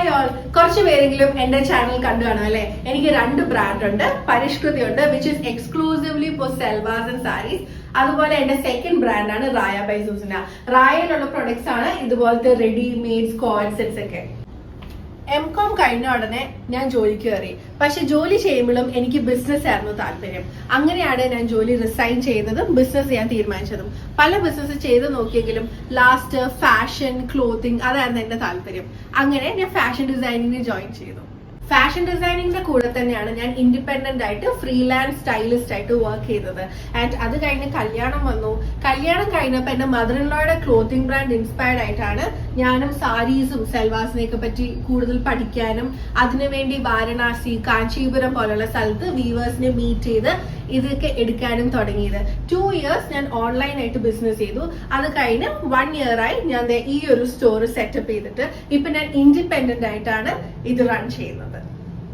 Hi all, കുറച്ച് പേരെങ്കിലും എന്റെ ചാനൽ കണ്ടു കാണും അല്ലെ. എനിക്ക് 2 ബ്രാൻഡ് ഉണ്ട്. പരിഷ്കൃതി ഉണ്ട്, which is exclusively for salwars and sarees. അതുപോലെ എന്റെ സെക്കൻഡ് ബ്രാൻഡാണ് റായ ബൈ സൂസന. റായയിലുള്ള പ്രൊഡക്ട്സ് ആണ് ഇതുപോലത്തെ റെഡിമെയ്ഡ്സ് കോഡ് സെറ്റ്സ് ഒക്കെ. M.Com കഴിഞ്ഞ ഉടനെ ഞാൻ ജോലിക്ക് കയറി. പക്ഷെ ജോലി ചെയ്യുമ്പോഴും എനിക്ക് ബിസിനസ് ആയിരുന്നു താല്പര്യം. അങ്ങനെയാണ് ഞാൻ ജോലി റിസൈൻ ചെയ്തതും ബിസിനസ് ചെയ്യാൻ തീരുമാനിച്ചതും. പല ബിസിനസ് ചെയ്ത് നോക്കിയെങ്കിലും ലാസ്റ്റ് ഫാഷൻ, ക്ലോത്തിങ് അതായിരുന്നു എന്റെ താല്പര്യം. അങ്ങനെ ഞാൻ ഫാഷൻ ഡിസൈനിങ്ങിന് ജോയിൻ ചെയ്തു. ഫാഷൻ ഡിസൈനിങ്ങിന്റെ കൂടെ തന്നെയാണ് ഞാൻ ഇൻഡിപെൻഡന്റ് ആയിട്ട് ഫ്രീലാൻസ് സ്റ്റൈലിസ്റ്റ് ആയിട്ട് വർക്ക് ചെയ്തത്. ആൻഡ് അത് കഴിഞ്ഞ് കല്യാണം വന്നു. കല്യാണം കഴിഞ്ഞപ്പോൾ എന്റെ മദർ ഇൻ ലോയുടെ ക്ലോത്തിങ് ബ്രാൻഡ് ഇൻസ്പയർഡ് ആയിട്ടാണ് ഞാനും സാരീസും സെൽവാസിനെയൊക്കെ പറ്റി കൂടുതൽ പഠിക്കാനും അതിനുവേണ്ടി വാരണാസി, കാഞ്ചീപുരം പോലുള്ള സ്ഥലത്ത് വീവേഴ്സിനെ മീറ്റ് ചെയ്ത് ഇതൊക്കെ എടുക്കാനും തുടങ്ങിയത്. 2 years ഞാൻ ഓൺലൈനായിട്ട് ബിസിനസ് ചെയ്തു. അത് കഴിഞ്ഞ് 1 year ആയി ഞാൻ ഈ ഒരു സ്റ്റോർ സെറ്റപ്പ് ചെയ്തിട്ട് ഇപ്പൊ ഞാൻ ഇൻഡിപെൻഡന്റ് ആയിട്ടാണ് ഇത് റൺ ചെയ്യുന്നത്.